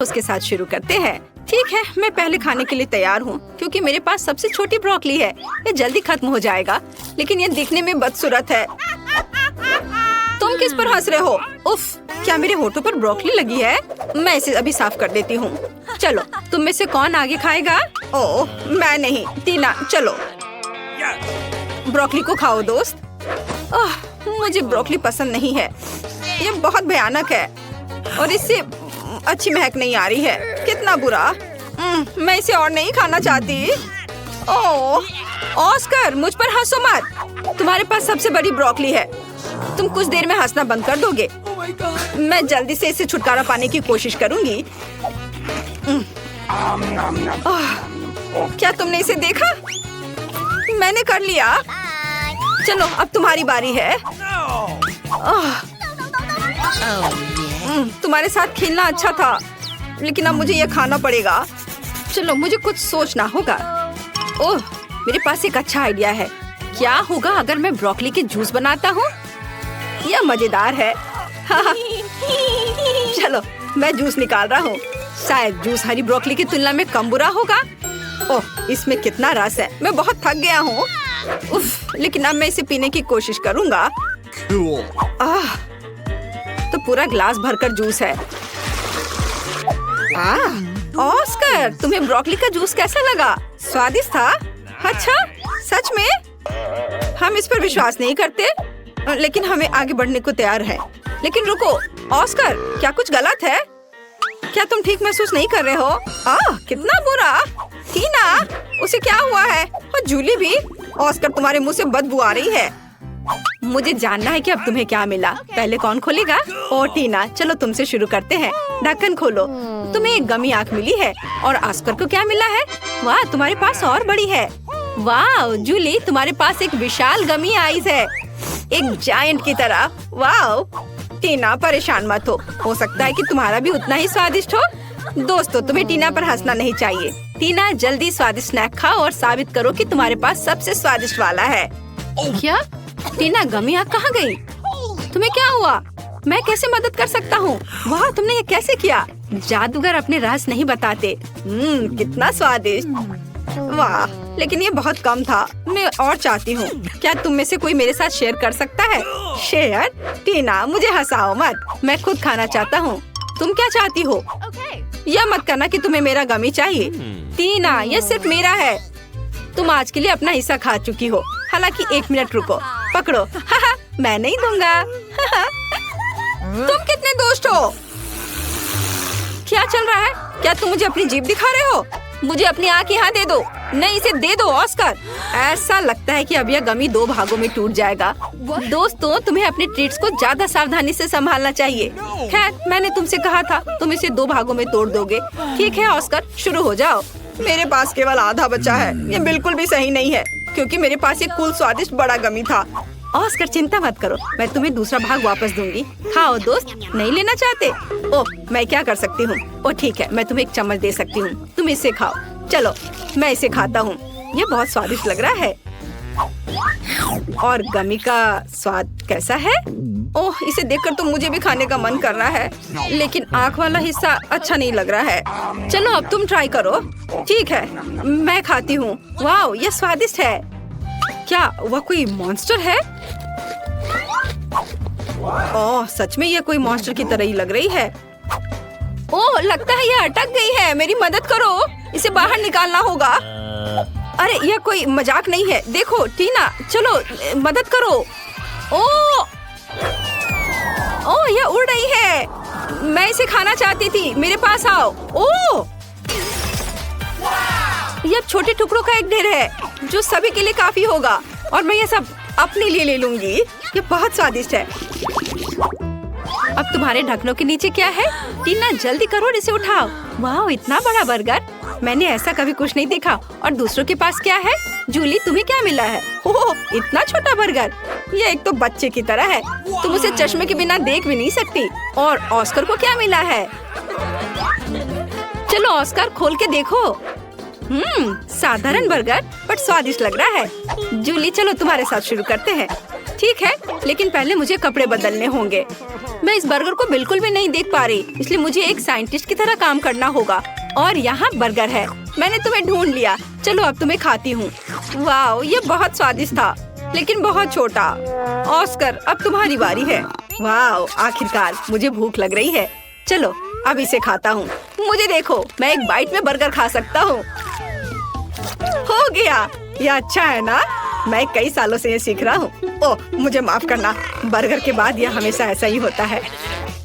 उसके साथ शुरू करते हैं। ठीक है, मैं पहले खाने के लिए तैयार हूँ क्योंकि मेरे पास सबसे छोटी ब्रोकली है। ये जल्दी खत्म हो जाएगा, लेकिन ये दिखने में बदसूरत है। तुम किस पर हंस रहे हो? उफ, क्या मेरे होठों पर ब्रोकली लगी है? मैं इसे अभी साफ कर देती हूँ। चलो, तुम में से कौन आगे खाएगा? ओह, मैं नहीं। टीना, चलो ब्रोकली को खाओ दोस्त। मुझे ब्रोकली पसंद नहीं है, ये बहुत भयानक है और इससे अच्छी महक नहीं आ रही है। कितना बुरा। मैं इसे और नहीं खाना चाहती। ओह, ऑस्कर, मुझ पर हंसो मत। तुम्हारे पास सबसे बड़ी ब्रोकली है। तुम कुछ देर में हंसना बंद कर दोगे? मैं जल्दी से इसे छुटकारा पाने की कोशिश करूंगी। क्या तुमने इसे देखा? मैंने कर लिया। चलो, अब तुम्हारी बारी है। तुम्हारे साथ खेलना अच्छा था, लेकिन अब मुझे यह खाना पड़ेगा। चलो, मुझे कुछ सोचना होगा। ओह, मेरे पास एक अच्छा आइडिया है। क्या होगा अगर मैं ब्रोकली के जूस बनाता हूँ? यह मजेदार है। चलो, मैं जूस निकाल रहा हूँ। शायद जूस हरी ब्रोकली की तुलना में कम बुरा होगा। ओह, इसमें कितना रस है। मैं बहुत थक गया हूँ। उफ, लेकिन अब मैं इसे पीने की कोशिश करूँगा। तो पूरा ग्लास भरकर जूस है। ऑस्कर, तुम्हें ब्रोकली का जूस कैसा लगा? स्वादिष्ट था? अच्छा, सच में? हम इस पर विश्वास नहीं करते, लेकिन हमें आगे बढ़ने को तैयार है। लेकिन रुको, ऑस्कर, क्या कुछ गलत है? क्या तुम ठीक महसूस नहीं कर रहे हो? कितना बुरा। टीना, उसे क्या हुआ है? और जूली भी। ऑस्कर, तुम्हारे मुंह से बदबू आ रही है। मुझे जानना है कि अब तुम्हें क्या मिला। पहले कौन खोलेगा? ओ टीना, चलो तुमसे शुरू करते हैं। ढक्कन खोलो। तुम्हें एक गमी आंख मिली है। और ऑस्कर को क्या मिला है? वाह, तुम्हारे पास और बड़ी है। वाह जूली, तुम्हारे पास एक विशाल गमी आईज है, एक जायंट की तरह। वाह टीना, परेशान मत हो सकता है कि तुम्हारा भी उतना ही स्वादिष्ट हो। दोस्तों, तुम्हें टीना पर हंसना नहीं चाहिए। टीना, जल्दी स्वादिष्ट स्नैक खाओ और साबित करो कि तुम्हारे पास सबसे स्वादिष्ट वाला है। क्या? टीना, गमी आंख कहाँ गई? तुम्हें क्या हुआ? मैं कैसे मदद कर सकता हूँ? वाह, तुमने ये कैसे किया? जादूगर अपने राज नहीं बताते। कितना स्वादिष्ट। वाह, लेकिन ये बहुत कम था। मैं और चाहती हूँ। क्या तुम में से कोई मेरे साथ शेयर कर सकता है? शेयर? टीना, मुझे हंसाओ मत। मैं खुद खाना चाहता हूँ। तुम क्या चाहती हो? यह मत करना कि तुम्हें मेरा गमी चाहिए। टीना, यह सिर्फ मेरा है। तुम आज के लिए अपना हिस्सा खा चुकी हो। हालांकि 1 मिनट रुको, पकड़ो। मैं नहीं दूंगा। तुम कितने दोस्त हो? क्या चल रहा है? क्या तुम मुझे अपनी जीभ दिखा रहे हो? मुझे अपनी आँख यहाँ दे दो। नहीं, इसे दे दो ऑस्कर। ऐसा लगता है कि अब यह गमी 2 भागों में टूट जाएगा। दोस्तों, तुम्हें अपने ट्रीट्स को ज्यादा सावधानी से संभालना चाहिए। खैर, मैंने तुमसे कहा था तुम इसे 2 भागों में तोड़ दोगे। ठीक है ऑस्कर, शुरू हो जाओ। मेरे पास केवल आधा बचा है। ये बिल्कुल भी सही नहीं है, क्योंकि मेरे पास एक कुल स्वादिष्ट बड़ा गमी था। ऑस्कर, चिंता मत करो, मैं तुम्हें दूसरा भाग वापस दूंगी। खाओ दोस्त। नहीं लेना चाहते? ओह, मैं क्या कर सकती हूँ? ओह ठीक है, मैं तुम्हें एक चम्मच दे सकती हूँ। तुम इसे खाओ। चलो, मैं इसे खाता हूँ। ये बहुत स्वादिष्ट लग रहा है। और गमी का स्वाद कैसा है? ओह, इसे देखकर तो मुझे भी खाने का मन कर रहा है, लेकिन आँख वाला हिस्सा अच्छा नहीं लग रहा है। चलो, अब तुम ट्राई करो। ठीक है, मैं खाती हूँ। वाह, ये स्वादिष्ट है। क्या वह कोई मॉन्स्टर है? ओह, सच में यह कोई मॉन्स्टर की तरह ही लग रही है। ओह, लगता है यह अटक गई है। मेरी मदद करो, इसे बाहर निकालना होगा। अरे, यह कोई मजाक नहीं है। देखो टीना, चलो मदद करो। ओह, यह उड़ रही है। मैं इसे खाना चाहती थी। मेरे पास आओ। ओह, यह छोटे टुकड़ों का एक ढेर है, जो सभी के लिए काफी होगा। और मैं ये सब अपने लिए ले लूंगी। ये बहुत स्वादिष्ट है। अब तुम्हारे ढक्कनों के नीचे क्या है? टीना, जल्दी करो और इसे उठाओ। वाह, इतना बड़ा बर्गर, मैंने ऐसा कभी कुछ नहीं देखा। और दूसरों के पास क्या है? जूली, तुम्हें क्या मिला है? ओह, इतना छोटा बर्गर। ये एक तो बच्चे की तरह है। तुम उसे चश्मे के बिना देख भी नहीं सकती। और ऑस्कर को क्या मिला है? चलो ऑस्कर, खोल के देखो। साधारण बर्गर, बट स्वादिष्ट लग रहा है। जूली, चलो तुम्हारे साथ शुरू करते हैं। ठीक है, लेकिन पहले मुझे कपड़े बदलने होंगे। मैं इस बर्गर को बिल्कुल भी नहीं देख पा रही, इसलिए मुझे एक साइंटिस्ट की तरह काम करना होगा। और यहाँ बर्गर है, मैंने तुम्हें ढूंढ लिया। चलो अब तुम्हें खाती हूँ। वाह, ये बहुत स्वादिष्ट था, लेकिन बहुत छोटा। ऑस्कर, अब तुम्हारी बारी है। वाह, आखिरकार मुझे भूख लग रही है। चलो अब इसे खाता हूँ। मुझे देखो, मैं एक बाइट में बर्गर खा सकता हूँ। हो गया, ये अच्छा है ना? मैं कई सालों से ये सीख रहा हूँ। ओह, मुझे माफ करना, बर्गर के बाद यह हमेशा ऐसा ही होता है।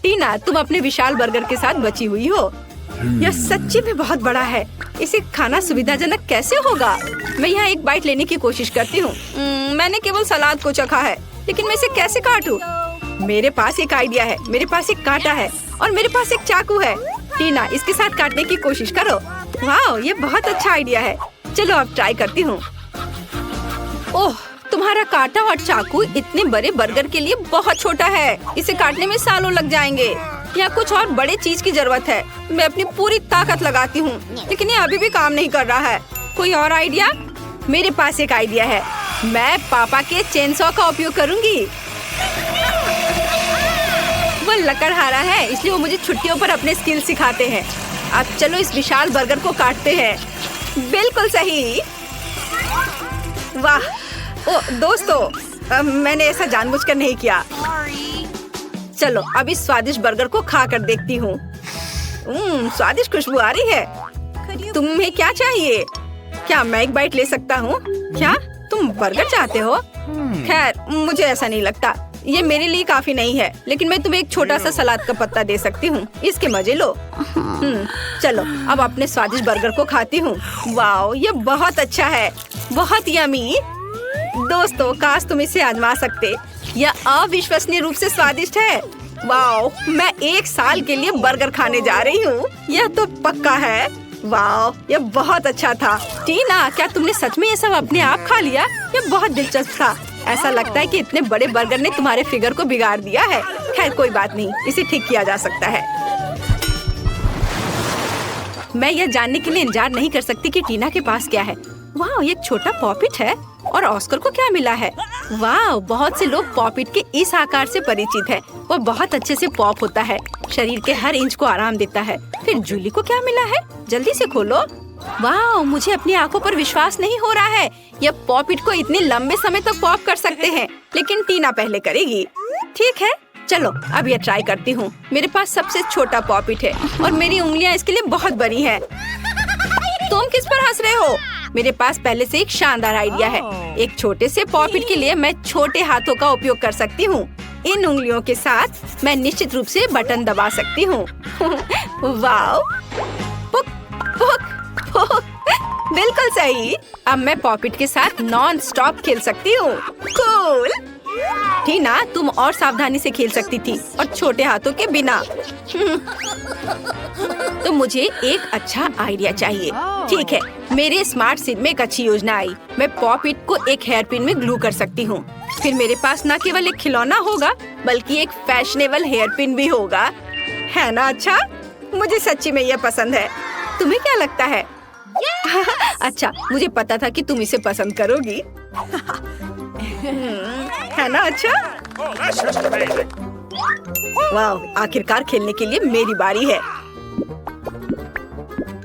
टीना, तुम अपने विशाल बर्गर के साथ बची हुई हो। यह सच्ची में बहुत बड़ा है। इसे खाना सुविधाजनक कैसे होगा? मैं यहाँ एक बाइट लेने की कोशिश करती हूँ। मैंने केवल सलाद को चखा है, लेकिन मैं इसे कैसे काटूं? मेरे पास एक आइडिया है। मेरे पास एक कांटा है और मेरे पास एक चाकू है। टीना, इसके साथ काटने की कोशिश करो। वाह, ये बहुत अच्छा आइडिया है। चलो अब ट्राई करती हूँ। ओह, तुम्हारा कांटा और चाकू इतने बड़े बर्गर के लिए बहुत छोटा है। इसे काटने में सालों लग जाएंगे। यहाँ कुछ और बड़े चीज की जरूरत है। मैं अपनी पूरी ताकत लगाती हूँ, लेकिन ये अभी भी काम नहीं कर रहा है। कोई और आइडिया? मेरे पास एक आइडिया है। मैं पापा के चेनसॉ का उपयोग करूँगी। वो लकड़हारा है, इसलिए वो मुझे छुट्टियों पर अपने स्किल सिखाते हैं। अब चलो इस विशाल बर्गर को काटते हैं। बिल्कुल सही। वाह, ओ दोस्तों, मैंने ऐसा जानबूझकर नहीं किया। चलो अब इस स्वादिष्ट बर्गर को खा कर देखती हूँ। स्वादिष्ट खुशबू आ रही है। तुम्हें क्या चाहिए? क्या मैं एक बाइट ले सकता हूँ? क्या तुम बर्गर चाहते हो? खैर, मुझे ऐसा नहीं लगता। ये मेरे लिए काफी नहीं है, लेकिन मैं तुम्हें एक छोटा सा सलाद का पत्ता दे सकती हूँ। इसके मजे लो। चलो अब अपने स्वादिष्ट बर्गर को खाती हूँ। वाह, ये बहुत अच्छा है, बहुत यमी। दोस्तों, काश तुम इसे आजमा सकते। यह अविश्वसनीय रूप से स्वादिष्ट है। वाह, मैं 1 साल के लिए बर्गर खाने जा रही हूँ। यह तो पक्का है। वाह, यह बहुत अच्छा था। टीना, क्या तुमने सच में ये सब अपने आप खा लिया? यह बहुत दिलचस्प था। ऐसा लगता है कि इतने बड़े बर्गर ने तुम्हारे फिगर को बिगाड़ दिया है। खैर कोई बात नहीं, इसे ठीक किया जा सकता है। मैं यह जानने के लिए इंतजार नहीं कर सकती कि टीना के पास क्या है। वाह, ये एक छोटा पॉपिट है। और ऑस्कर को क्या मिला है? वाह, बहुत से लोग पॉपिट के इस आकार से परिचित है। वो बहुत अच्छे से पॉप होता है, शरीर के हर इंच को आराम देता है। फिर जूली को क्या मिला है? जल्दी से खोलो। वाह, मुझे अपनी आंखों पर विश्वास नहीं हो रहा है। यह पॉपिट को इतने लंबे समय तक पॉप कर सकते हैं, लेकिन टीना पहले करेगी। ठीक है, चलो अब यह ट्राई करती हूँ। मेरे पास सबसे छोटा पॉपिट है और मेरी उंगलियाँ इसके लिए बहुत बड़ी हैं। तुम किस पर हंस रहे हो? मेरे पास पहले से एक शानदार आइडिया है। एक छोटे से पॉपिट के लिए मैं छोटे हाथों का उपयोग कर सकती हूँ। इन उंगलियों के साथ मैं निश्चित रूप से बटन दबा सकती हूँ। वाओ, पुक पुक पुक, बिल्कुल सही। अब मैं पॉपिट के साथ नॉन स्टॉप खेल सकती हूँ। कूल। टीना, तुम और सावधानी से खेल सकती थी और छोटे हाथों के बिना। तो मुझे एक अच्छा आइडिया चाहिए। ठीक है, मेरे स्मार्ट सिर में एक अच्छी योजना आई। मैं पॉपिट को एक हेयर पिन में ग्लू कर सकती हूँ। फिर मेरे पास न केवल एक खिलौना होगा, बल्कि एक फैशनेबल हेयर पिन भी होगा। है ना अच्छा? मुझे सच्ची में यह पसंद है। तुम्हें क्या लगता है? अच्छा, मुझे पता था कि तुम इसे पसंद करोगी। है ना अच्छा? वाह, आखिरकार खेलने के लिए मेरी बारी है।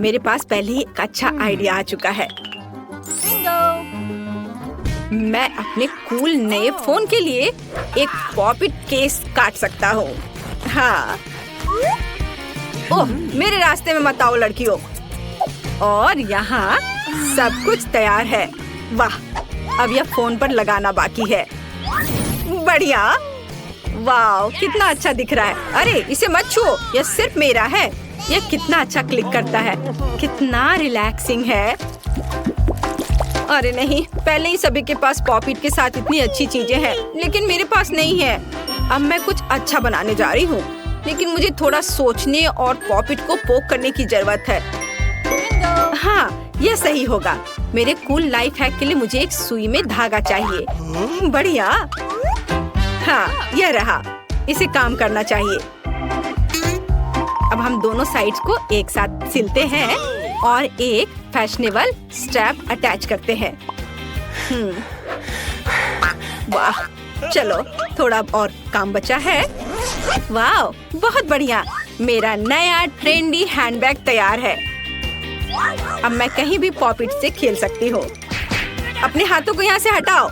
मेरे पास पहले ही एक अच्छा आइडिया आ चुका है। मैं अपने कूल नए फोन के लिए एक पॉपिट केस काट सकता हूँ। हाँ। ओह, मेरे रास्ते में मत आओ लड़कियों। और यहाँ सब कुछ तैयार है। वाह, अब यह फोन पर लगाना बाकी है। बढ़िया। वाह, कितना अच्छा दिख रहा है। अरे इसे मत छुओ, यह सिर्फ मेरा है। यह कितना अच्छा क्लिक करता है, कितना रिलैक्सिंग है। अरे नहीं, पहले ही सभी के पास पॉपिट के साथ इतनी अच्छी चीजें हैं, लेकिन मेरे पास नहीं है। अब मैं कुछ अच्छा बनाने जा रही हूँ, लेकिन मुझे थोड़ा सोचने और पॉपिट को पोक करने की जरूरत है। हाँ, यह सही होगा। मेरे कूल लाइफ हैक के लिए मुझे एक सुई में धागा चाहिए। बढ़िया। हाँ, यह रहा। इसे काम करना चाहिए। अब हम दोनों साइड्स को एक साथ सिलते हैं और एक फैशनेबल स्ट्रैप अटैच करते हैं। वाह, चलो थोड़ा और काम बचा है। वाह, बहुत बढ़िया। मेरा नया ट्रेंडी हैंडबैग तैयार है। अब मैं कहीं भी पॉपिट से खेल सकती हूँ। अपने हाथों को यहाँ से हटाओ।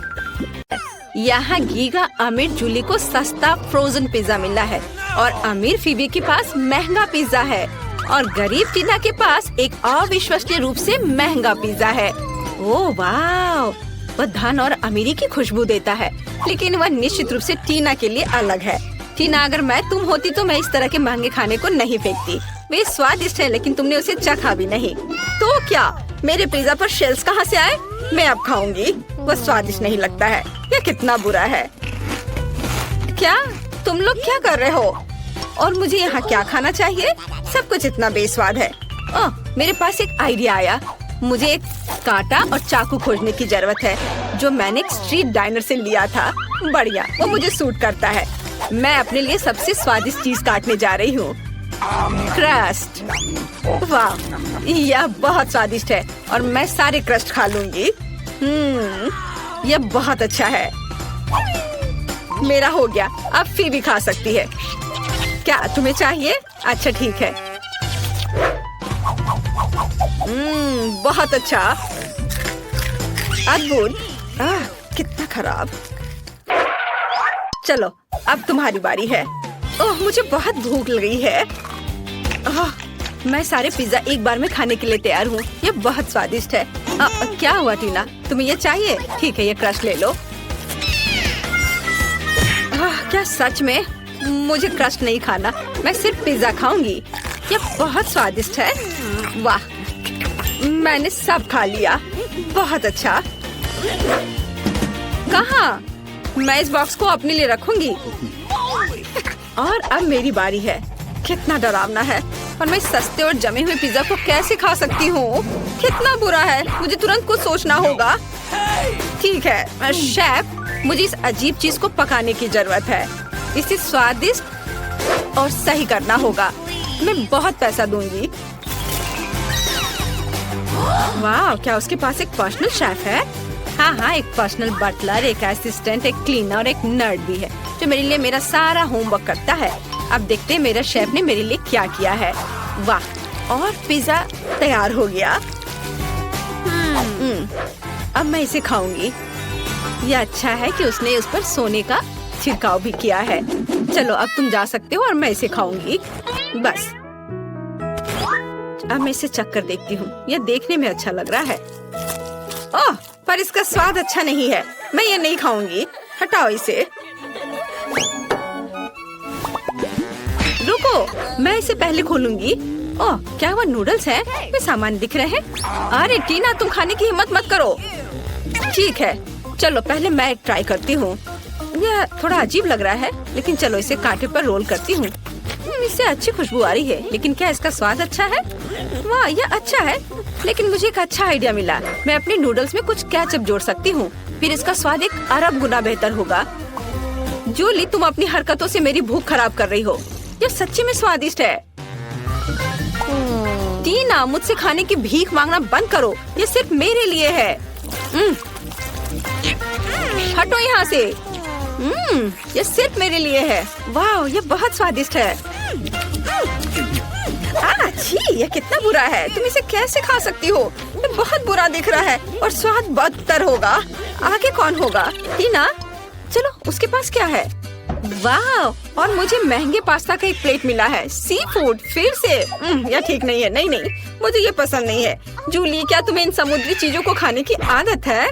यहाँ गीगा अमीर जूली को सस्ता फ्रोजन पिज्जा मिला है और अमीर फीबी के पास महंगा पिज्जा है और गरीब टीना के पास एक अविश्वसनीय रूप से महंगा पिज्जा है। ओह वाह, वह धन और अमीरी की खुशबू देता है, लेकिन वह निश्चित रूप से टीना के लिए अलग है। टीना, अगर मैं तुम होती तो मैं इस तरह के महंगे खाने को नहीं फेंकती। वे स्वादिष्ट है, लेकिन तुमने उसे चखा भी नहीं। तो क्या मेरे पिज्जा पर शेल्स कहाँ से आए? मैं अब खाऊंगी। वह स्वादिष्ट नहीं लगता है। यह कितना बुरा है। क्या तुम लोग क्या कर रहे हो? और मुझे यहाँ क्या खाना चाहिए? सब कुछ इतना बेस्वाद है। ओह, मेरे पास एक आइडिया आया। मुझे एक कांटा और चाकू खोजने की जरूरत है, जो मैंने एक स्ट्रीट डाइनर से लिया था। बढ़िया, वो मुझे सूट करता है। मैं अपने लिए सबसे स्वादिष्ट चीज काटने जा रही हूँ, क्रस्ट। वाह, यह बहुत स्वादिष्ट है और मैं सारे क्रस्ट खा लूंगी। यह बहुत अच्छा है। मेरा हो गया, अब फीबी खा सकती है। क्या तुम्हें चाहिए? अच्छा ठीक है। बहुत अच्छा, अद्भुत। कितना खराब। चलो अब तुम्हारी बारी है। ओह, मुझे बहुत भूख लगी है। मैं सारे पिज्जा एक बार में खाने के लिए तैयार हूँ। ये बहुत स्वादिष्ट है। क्या हुआ टीना, तुम्हें ये चाहिए? ठीक है, ये क्रश ले लो। क्या सच में? मुझे क्रश नहीं खाना, मैं सिर्फ पिज्जा खाऊंगी। ये बहुत स्वादिष्ट है। वाह, मैंने सब खा लिया। बहुत अच्छा। कहाँ? मैं इस बॉक्स को अपने लिए रखूंगी। और अब मेरी बारी है। कितना डरावना है। और मैं सस्ते और जमे हुए पिज्जा को कैसे खा सकती हूँ? कितना बुरा है। मुझे तुरंत कुछ सोचना होगा। ठीक है शेफ, मुझे इस अजीब चीज को पकाने की जरूरत है। इसे स्वादिष्ट और सही करना होगा। मैं बहुत पैसा दूंगी। वाह, क्या उसके पास एक पर्सनल शेफ है? हाँ, एक पर्सनल बटलर, एक असिस्टेंट, एक क्लीनर और एक नर्ड भी है, जो मेरे लिए मेरा सारा होमवर्क करता है। अब देखते हैं मेरा शेफ ने मेरे लिए क्या किया है। वाह, और पिज्जा तैयार हो गया। अब मैं इसे खाऊंगी। यह अच्छा है कि उसने उस पर सोने का छिड़काव भी किया है। चलो अब तुम जा सकते हो और मैं इसे खाऊंगी। बस अब मैं इसे चक्कर देखती हूँ। यह देखने में अच्छा लग रहा है। ओह, पर इसका स्वाद अच्छा नहीं है। मैं ये नहीं खाऊंगी। हटाओ इसे। रुको, मैं इसे पहले खोलूंगी। ओह, क्या वो नूडल्स हैं? वे सामान दिख रहे हैं। अरे टीना, तुम खाने की हिम्मत मत करो। ठीक है, चलो पहले मैं एक ट्राई करती हूँ। यह थोड़ा अजीब लग रहा है, लेकिन चलो इसे कांटे पर रोल करती हूँ। इससे अच्छी खुशबू आ रही है, लेकिन क्या इसका स्वाद अच्छा है? वाह, यह अच्छा है, लेकिन मुझे एक अच्छा आइडिया मिला। मैं अपने नूडल्स में कुछ केचप जोड़ सकती हूँ, फिर इसका स्वाद एक अरब गुना बेहतर होगा। जूली, तुम अपनी हरकतों से मेरी भूख खराब कर रही हो। यह सच्ची में स्वादिष्ट है। टीना, मुझसे खाने की भीख मांगना बंद करो। ये सिर्फ मेरे लिए है। हटो यहाँ से। ये सिर्फ मेरे लिए है। वाह, ये बहुत स्वादिष्ट है। छी, ये कितना बुरा है। तुम इसे कैसे खा सकती हो? ये बहुत बुरा दिख रहा है और स्वाद बदतर होगा। आगे कौन होगा? टीना, चलो उसके पास क्या है? वाह, और मुझे महंगे पास्ता का एक प्लेट मिला है। सी फूड फिर से। यह ठीक नहीं है। नहीं, मुझे ये पसंद नहीं है। जूली, क्या तुम्हें इन समुद्री चीजों को खाने की आदत है?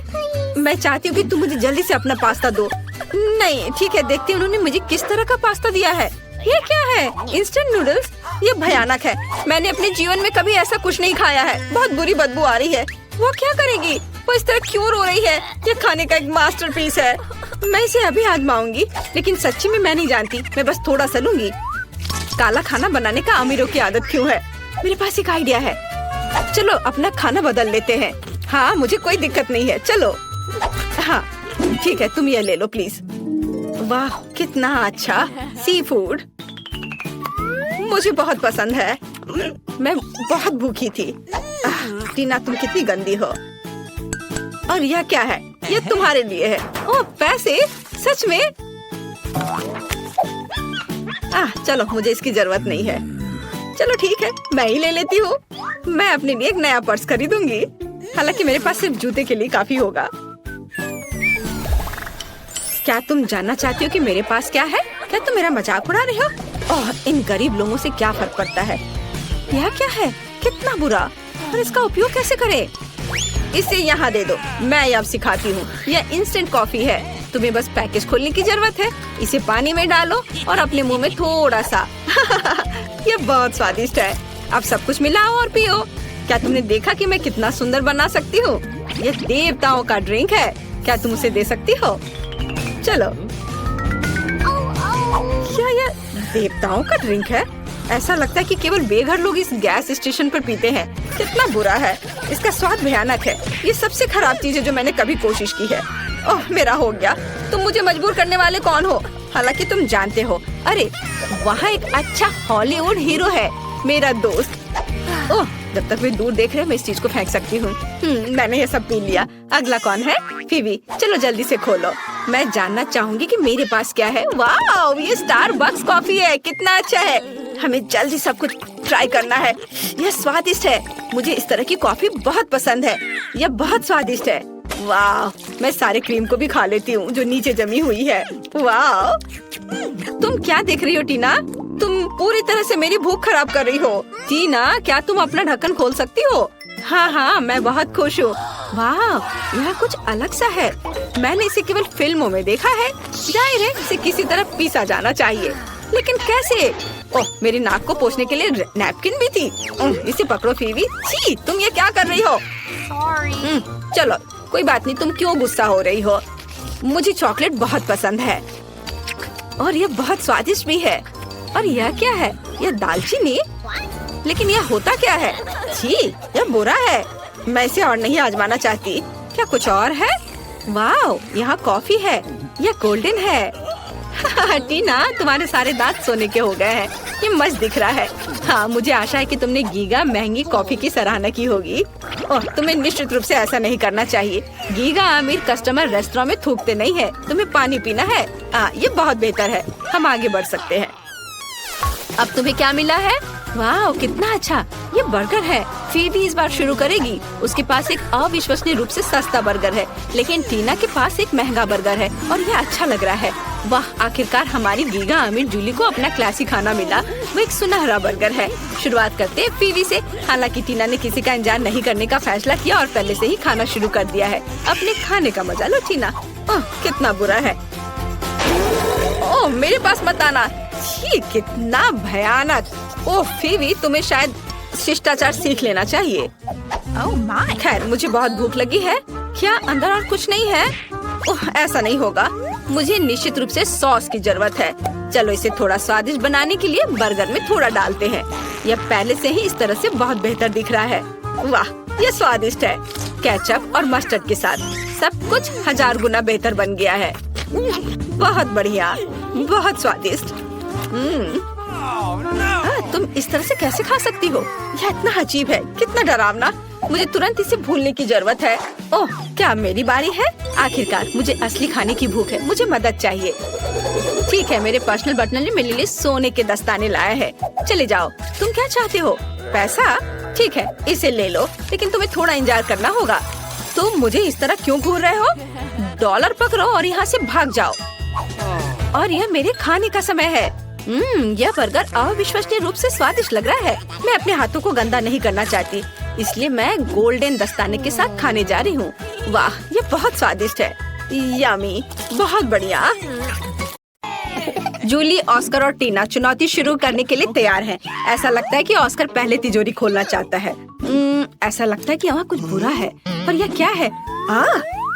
मैं चाहती हूँ कि तुम मुझे जल्दी से अपना पास्ता दो। नहीं, ठीक है, देखती हूँ उन्होंने मुझे किस तरह का पास्ता दिया है। ये क्या है? Instant noodles? ये भयानक है। मैंने अपने जीवन में कभी ऐसा कुछ नहीं खाया है। बहुत बुरी बदबू आ रही है। वो क्या करेगी? वो इस तरह क्यों रो रही है? ये खाने का एक मास्टरपीस है। मैं इसे अभी आजमाऊंगी, लेकिन सच्ची में मैं नहीं जानती। मैं बस थोड़ा सा लूंगी। काला खाना बनाने का अमीरों की आदत क्यों है? मेरे पास एक आइडिया है। चलो अपना खाना बदल लेते हैं। हाँ, मुझे कोई दिक्कत नहीं है। चलो। हाँ ठीक है, तुम ये ले लो प्लीज। वाह, कितना अच्छा सी फूड। मुझे बहुत पसंद है। मैं बहुत भूखी थी। टीना, तुम कितनी गंदी हो। और यह क्या है? ये तुम्हारे लिए है। ओह, पैसे? सच में? चलो मुझे इसकी जरूरत नहीं है। चलो ठीक है, मैं ही ले लेती हूँ। मैं अपने लिए एक नया पर्स खरीदूंगी। हालांकि मेरे पास सिर्फ जूते के लिए काफी होगा। क्या तुम जानना चाहती हो कि मेरे पास क्या है? क्या तुम मेरा मजाक उड़ा रहे हो? ओह, इन गरीब लोगों से क्या फर्क पड़ता है? यह क्या है? कितना बुरा। और इसका उपयोग कैसे करें? इसे यहाँ दे दो, मैं अब सिखाती हूँ। यह इंस्टेंट कॉफी है। तुम्हें बस पैकेज खोलने की जरूरत है। इसे पानी में डालो और अपने मुंह में थोड़ा सा। यह बहुत स्वादिष्ट है। अब सब कुछ मिलाओ और पियो। क्या तुमने देखा कि मैं कितना सुंदर बना सकती हूँ? यह देवताओं का ड्रिंक है। क्या तुम उसे दे सकती हो? चलो। क्या यह देवताओं का ड्रिंक है? ऐसा लगता है कि केवल बेघर लोग इस गैस स्टेशन पर पीते हैं। कितना बुरा है। इसका स्वाद भयानक है। ये सबसे खराब चीज है जो मैंने कभी कोशिश की है। ओह, मेरा हो गया। तुम मुझे मजबूर करने वाले कौन हो? हालांकि तुम जानते हो। अरे, वहाँ एक अच्छा हॉलीवुड हीरो है, मेरा दोस्त। ओह, जब तक वे दूर देख रहे हैं मैं इस चीज को फेंक सकती हूँ। मैंने ये सब पी लिया। अगला कौन है? फीबी, चलो जल्दी से खोलो। मैं जानना चाहूंगी कि मेरे पास क्या है। वाह, ये स्टारबक्स कॉफी है। कितना अच्छा है। हमें जल्दी सब कुछ ट्राई करना है। यह स्वादिष्ट है। मुझे इस तरह की कॉफी बहुत पसंद है। यह बहुत स्वादिष्ट है। वाह, मैं सारे क्रीम को भी खा लेती हूँ जो नीचे जमी हुई है। वाह, तुम क्या देख रही हो टीना? तुम पूरी तरह से मेरी भूख खराब कर रही हो। टीना, क्या तुम अपना ढक्कन खोल सकती हो? हाँ, मैं बहुत खुश हूँ। वाह, यह कुछ अलग सा है। मैंने इसे केवल फिल्मों में देखा है। जाहिर है इसे किसी तरह पीसा जाना चाहिए, लेकिन कैसे? ओह, मेरी नाक को पोंछने के लिए नैपकिन भी थी। इसे पकड़ो फीबी। छी, तुम ये क्या कर रही हो? चलो कोई बात नहीं। तुम क्यों गुस्सा हो रही हो? मुझे चॉकलेट बहुत पसंद है और यह बहुत स्वादिष्ट भी है। और यह क्या है? यह दालचीनी? लेकिन यह होता क्या है? छी, यह बुरा है। मैं इसे और नहीं आजमाना चाहती। क्या कुछ और है? वाह, यहाँ कॉफी है। यह गोल्डन है। टीना, तुम्हारे सारे दांत सोने के हो गए हैं। ये मस्त दिख रहा है। हाँ, मुझे आशा है कि तुमने गीगा महंगी कॉफी की सराहना की होगी। ओह, तुम्हें निश्चित रूप से ऐसा नहीं करना चाहिए। गीगा अमीर कस्टमर रेस्टोरेंट में थूकते नहीं है। तुम्हें पानी पीना है। ये बहुत बेहतर है। हम आगे बढ़ सकते हैं। अब तुम्हें क्या मिला है? वाह, कितना अच्छा। ये बर्गर है। फीबी इस बार शुरू करेगी। उसके पास एक अविश्वसनीय रूप से सस्ता बर्गर है, लेकिन टीना के पास एक महंगा बर्गर है और ये अच्छा लग रहा है। वाह, आखिरकार हमारी गीगा अमीर जूली को अपना क्लासिक खाना मिला। वो एक सुनहरा बर्गर है। शुरुआत करते हैं फीबी से। हालांकि टीना ने किसी का इंतजार नहीं करने का फैसला किया और पहले से ही खाना शुरू कर दिया है। अपने खाने का मजा लो टीना। ओह, कितना बुरा है। ओह, मेरे पास मत आना। कितना भयानक। ओह फीबी, तुम्हें शायद शिष्टाचार सीख लेना चाहिए। खैर, मुझे बहुत भूख लगी है। क्या अंदर और कुछ नहीं है? ओह, ऐसा नहीं होगा। मुझे निश्चित रूप से सॉस की जरूरत है। चलो इसे थोड़ा स्वादिष्ट बनाने के लिए बर्गर में थोड़ा डालते हैं। यह पहले से ही इस तरह से बहुत बेहतर दिख रहा है। वाह, यह स्वादिष्ट है। केचप और मस्टर्ड के साथ सब कुछ 1000 गुना बेहतर बन गया है। बहुत बढ़िया, बहुत स्वादिष्ट। तुम इस तरह से कैसे खा सकती हो? यह इतना अजीब है। कितना डरावना। मुझे तुरंत इसे भूलने की जरूरत है। ओह, क्या मेरी बारी है? आखिरकार मुझे असली खाने की भूख है। मुझे मदद चाहिए। ठीक है, मेरे पर्सनल बटलर ने मेरे लिए सोने के दस्ताने लाए हैं। चले जाओ। तुम क्या चाहते हो? पैसा? ठीक है, इसे ले लो, लेकिन तुम्हें थोड़ा इंतजार करना होगा। तुम मुझे इस तरह क्यों घूर रहे हो? डॉलर पकड़ो और यहाँ से भाग जाओ। और यह मेरे खाने का समय है। यह बर्गर अविश्वसनीय रूप से स्वादिष्ट लग रहा है। मैं अपने हाथों को गंदा नहीं करना चाहती, इसलिए मैं गोल्डन दस्ताने के साथ खाने जा रही हूँ। वाह, ये बहुत स्वादिष्ट है। यम्मी, बहुत बढ़िया। जूली, ऑस्कर और टीना चुनौती शुरू करने के लिए तैयार हैं। ऐसा लगता है कि ऑस्कर पहले तिजोरी खोलना चाहता है। ऐसा लगता है कि वहाँ कुछ बुरा है। पर यह क्या है?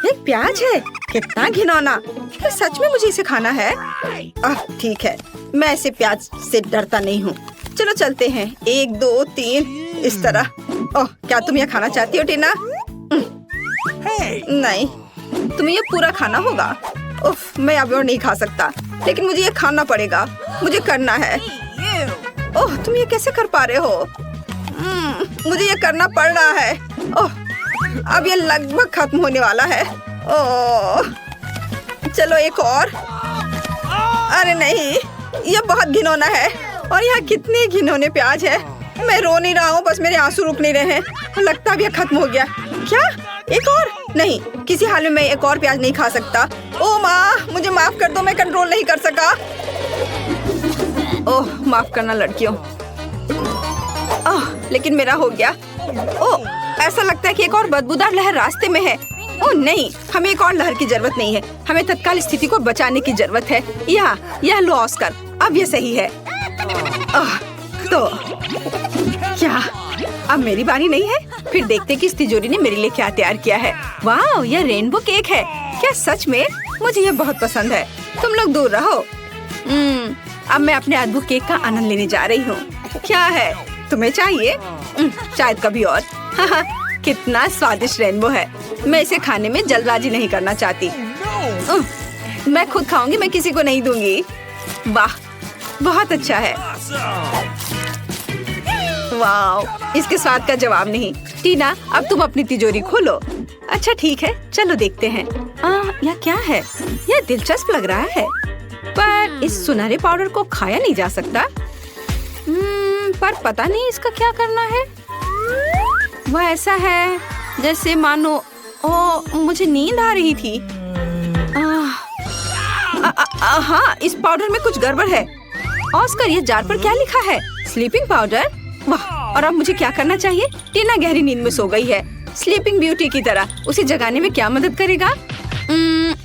एक प्याज है। कितना घिनौना। क्या सच में मुझे इसे खाना है? ठीक है, मैं इसे प्याज से डरता नहीं हूँ। चलो चलते हैं। 1 2 3 इस तरह। ओह, क्या तुम यह खाना चाहती हो टीना? नहीं, तुम्हें ये पूरा खाना होगा। उफ, मैं अब और नहीं खा सकता, लेकिन मुझे ये खाना पड़ेगा। मुझे करना है। ओह, तुम ये कैसे कर पा रहे हो? मुझे ये करना पड़ रहा है। ओह, अब ये लगभग खत्म होने वाला है। ओह, चलो एक और। अरे नहीं, ये बहुत घिनौना है और यहाँ कितने घिनौने प्याज है। मैं रो नहीं रहा हूँ, बस मेरे आंसू रुक नहीं रहे हैं। लगता भी है खत्म हो गया। क्या एक और? नहीं, किसी हाल में मैं एक और प्याज नहीं खा सकता। ओ माँ, मुझे माफ कर दो, मैं कंट्रोल नहीं कर सका। ओह माफ करना लड़कियों। लेकिन मेरा हो गया। ओह, ऐसा लगता है कि एक और बदबूदार लहर रास्ते में है। ओह नहीं, हमें एक और लहर की जरूरत नहीं है। हमें तत्काल स्थिति को बचाने की जरूरत है। यह लो ऑस्कर, अब ये सही है। तो क्या अब मेरी बारी नहीं है? फिर देखते कि इस तिजोरी ने मेरे लिए क्या तैयार किया है। वाह, यह रेनबो केक है। क्या सच में? मुझे यह बहुत पसंद है। तुम लोग दूर रहो। अब मैं अपने अद्भुत केक का आनंद लेने जा रही हूँ। क्या है, तुम्हें चाहिए? शायद कभी और। कितना स्वादिष्ट रेनबो है। मैं इसे खाने में जल्दबाजी नहीं करना चाहती। मैं खुद खाऊंगी, मैं किसी को नहीं दूंगी। वाह, बहुत अच्छा है। वाह, इसके स्वाद का जवाब नहीं। टीना, अब तुम अपनी तिजोरी खोलो। अच्छा ठीक है, चलो देखते हैं। यह क्या है? यह दिलचस्प लग रहा है, पर इस सुनहरे पाउडर को खाया नहीं जा सकता। पर पता नहीं इसका क्या करना है। वह ऐसा है जैसे मानो मुझे नींद आ रही थी। हाँ, इस पाउडर में कुछ गड़बड़ है। ऑस्कर, ये जार पर क्या लिखा है? Sleeping powder. वाह, और अब मुझे क्या करना चाहिए? टीना गहरी नींद में सो गई है, स्लीपिंग ब्यूटी की तरह। उसे जगाने में क्या मदद करेगा?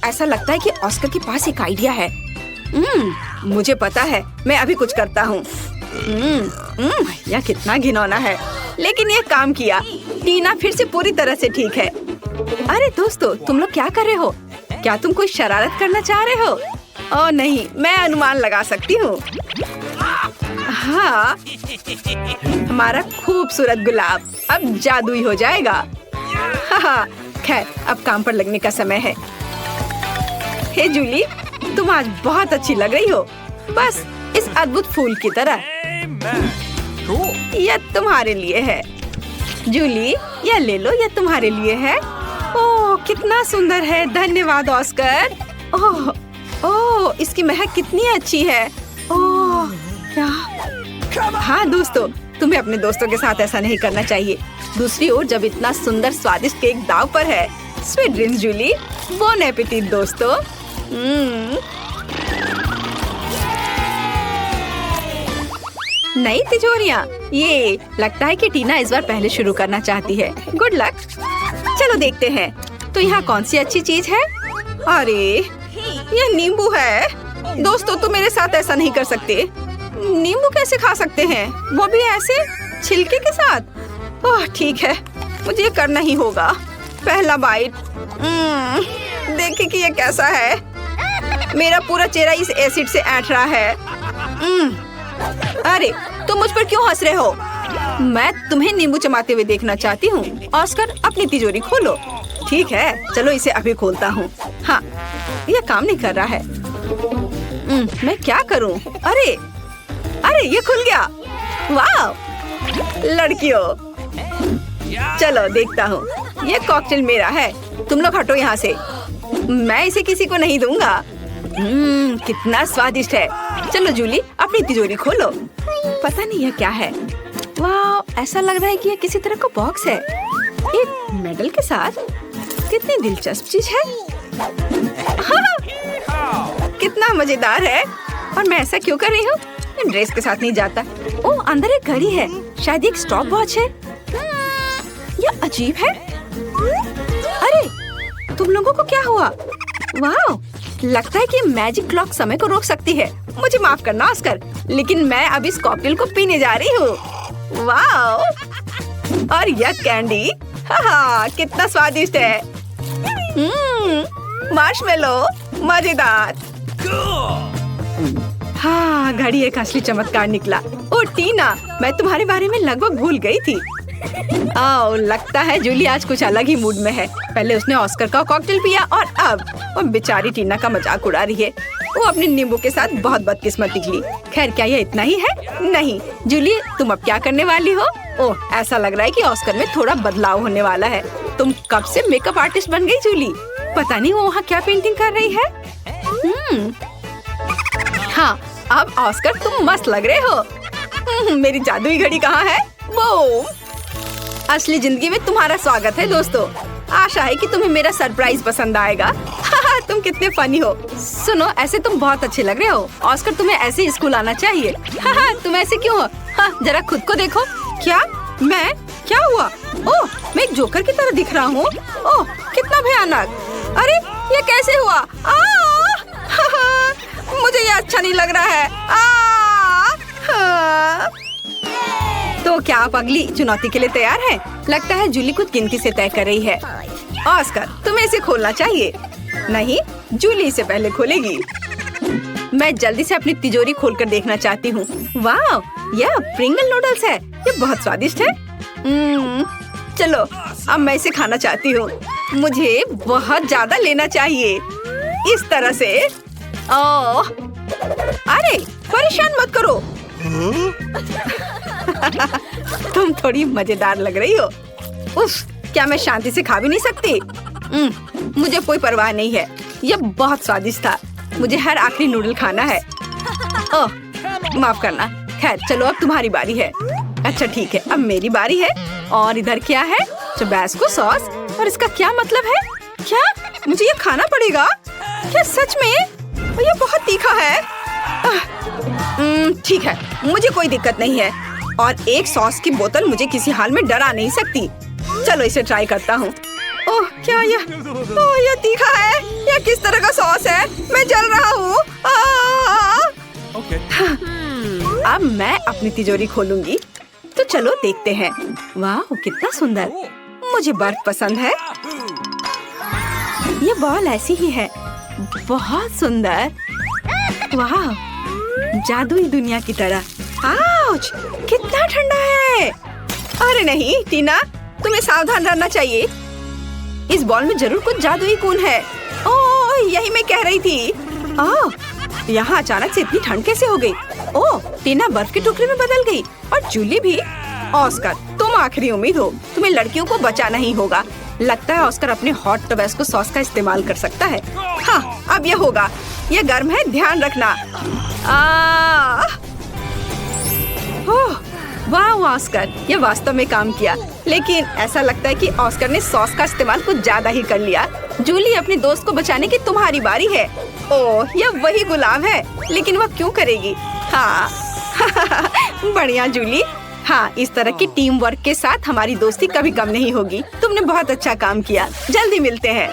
ऐसा लगता है कि ऑस्कर के पास एक आइडिया है। मुझे पता है, मैं अभी कुछ करता हूँ। यह कितना घिनौना है, लेकिन यह काम किया। टीना फिर से पूरी तरह से ठीक है। अरे दोस्तों, तुम लोग क्या कर रहे हो? क्या तुम कोई शरारत करना चाह रहे हो? ओह नहीं, मैं अनुमान लगा सकती हूँ। हाँ, हमारा खूबसूरत गुलाब अब जादुई हो जाएगा। हाँ, खैर अब काम पर लगने का समय है। हे जूली, तुम आज बहुत अच्छी लग रही हो, बस इस अद्भुत फूल की तरह। यह तुम्हारे लिए है। जूली, यह ले लो, यह तुम्हारे लिए है। ओह कितना सुंदर है। धन्यवाद ऑस्कर। ओह, इसकी महक कितनी अच्छी है। ओह क्या? हाँ दोस्तों, तुम्हें अपने दोस्तों के साथ ऐसा नहीं करना चाहिए। दूसरी ओर जब इतना सुंदर स्वादिष्ट केक दाव पर है। Sweet dreams Julie. Bon appetit दोस्तों। नई तिजोरियाँ। ये लगता है कि टीना इस बार पहले शुरू करना चाहती है। Good luck. चलो देखते हैं, तो यहाँ कौन सी अच्छी चीज है? अरे ये नींबू है। दोस्तों, तुम मेरे साथ ऐसा नहीं कर सकते। नींबू कैसे खा सकते हैं, वो भी ऐसे छिलके के साथ? ओह ठीक है, मुझे ये करना ही होगा। पहला बाइट। देखिए कि ये कैसा है। मेरा पूरा चेहरा इस एसिड से ऐंठ रहा है। अरे तुम मुझ पर क्यों हंस रहे हो? मैं तुम्हें नींबू चबाते हुए देखना चाहती हूँ। ऑस्कर, अपनी तिजोरी खोलो। ठीक है, चलो इसे अभी खोलता हूँ। हाँ, यह काम नहीं कर रहा है। मैं क्या करूँ? अरे ये खुल गया। वाह लड़कियों, चलो देखता हूँ। ये कॉकटेल मेरा है, तुम लोग हटो यहाँ से। मैं इसे किसी को नहीं दूंगा। कितना स्वादिष्ट है। चलो जूली, अपनी तिजोरी खोलो। पता नहीं यह क्या है। वाह, ऐसा लग रहा है कि यह किसी तरह का बॉक्स है, एक मेडल के साथ। कितनी दिलचस्प चीज है। हाँ, कितना मजेदार है। और मैं ऐसा क्यों कर रही हूँ? ड्रेस के साथ नहीं जाता। ओह, अंदर एक घड़ी है, शायद एक स्टॉप वॉच है। यह अजीब है। अरे तुम लोगों को क्या हुआ? वाह, लगता है कि मैजिक क्लॉक समय को रोक सकती है। मुझे माफ करना ऑस्कर, लेकिन मैं अब इस कॉकटेल को पीने जा रही हूँ। वाह, और यह कैंडी, हाँ कितना स्वादिष्ट है। मार्शमेलो, मजेदार। हाँ, घड़ी एक असली चमत्कार निकला। ओ टीना, मैं तुम्हारे बारे में लगभग भूल गई थी। लगता है जूली आज कुछ अलग ही मूड में है। पहले उसने ऑस्कर का कॉकटेल पिया और अब वो बेचारी टीना का मजाक उड़ा रही है। वो अपने नींबू के साथ बहुत बदकिस्मत निकली। खैर, क्या ये इतना ही है? नहीं जूली, तुम अब क्या करने वाली हो? ओह, ऐसा लग रहा है कि ऑस्कर में थोड़ा बदलाव होने वाला है। तुम कब से मेकअप आर्टिस्ट बन गई जूली? पता नहीं वो वहाँ क्या पेंटिंग कर रही है। हाँ, अब ऑस्कर तुम मस्त लग रहे हो। मेरी जादुई घड़ी कहाँ है? वो असली जिंदगी में तुम्हारा स्वागत है दोस्तों। आशा है कि तुम्हें मेरा सरप्राइज पसंद आएगा। तुम कितने फनी हो। सुनो, ऐसे तुम बहुत अच्छे लग रहे हो। ऑस्कर, तुम्हें ऐसे ही स्कूल आना चाहिए। तुम ऐसे क्यों हो? जरा खुद को देखो। क्या? मैं? क्या हुआ? ओह, मैं एक जोकर की तरह दिख रहा हूँ। ओह, कितना भयानक। अरे, ये कैसे हुआ? मुझे ये अच्छा नहीं लग रहा है। तो क्या आप अगली चुनौती के लिए तैयार हैं? लगता है जूली कुछ गिनती से तय कर रही है। ऑस्कर, तुम्हें इसे खोलना चाहिए। नहीं, जूली इसे पहले खोलेगी। मैं जल्दी से अपनी तिजोरी खोलकर देखना चाहती हूँ। वाह, यह प्रिंगल नूडल्स है। ये बहुत स्वादिष्ट है। चलो, अब मैं इसे खाना चाहती हूँ। मुझे बहुत ज्यादा लेना चाहिए। इस तरह से। ओह, अरे परेशान मत करो। तुम थोड़ी मजेदार लग रही हो। उफ, क्या मैं शांति से खा भी नहीं सकती? मुझे कोई परवाह नहीं है। यह बहुत स्वादिष्ट था। मुझे हर आखिरी नूडल खाना है। ओह, माफ करना। खैर, चलो अब तुम्हारी बारी है। अच्छा ठीक है, अब मेरी बारी है। और इधर क्या है? Tabasco sauce. और इसका क्या मतलब है? क्या मुझे ये खाना पड़ेगा? क्या सच में? ये बहुत तीखा है। ठीक है, मुझे कोई दिक्कत नहीं है। और एक सॉस की बोतल मुझे किसी हाल में डरा नहीं सकती। चलो इसे ट्राई करता हूँ। ओह, क्या यह? ओह, यह तीखा है। यह किस तरह का सॉस है? मैं जल रहा हूँ। अब मैं अपनी तिजोरी खोलूंगी। तो चलो देखते हैं। वाह, कितना सुंदर। मुझे बर्फ पसंद है। ये बॉल ऐसी ही है। बहुत सुंदर। वाह, जादुई दुनिया की तरह। आउच, कितना ठंडा है। अरे नहीं टीना, तुम्हें सावधान रहना चाहिए। इस बॉल में जरूर कुछ जादुई गुण है। ओह, यही मैं कह रही थी। ओह, यहाँ अचानक से इतनी ठंड कैसे हो गई? ओह, टीना बर्फ के टुकड़े में बदल गई। और जूली भी। ऑस्कर, तुम आखिरी उम्मीद हो। तुम्हें लड़कियों को बचाना ही होगा। लगता है ऑस्कर अपने हॉट टबैस्को सॉस का इस्तेमाल कर सकता है। हाँ, अब यह होगा। यह गर्म है, ध्यान रखना। वाह ऑस्कर, यह वास्तव में काम किया। लेकिन ऐसा लगता है कि ऑस्कर ने सॉस का इस्तेमाल कुछ ज्यादा ही कर लिया। जूली, अपने दोस्त को बचाने की तुम्हारी बारी है। ओह, यह वही गुलाम है। लेकिन वह क्यों करेगी? हाँ। बढ़िया जूली। हाँ, इस तरह की टीम वर्क के साथ हमारी दोस्ती कभी कम नहीं होगी। तुमने बहुत अच्छा काम किया। जल्दी मिलते हैं।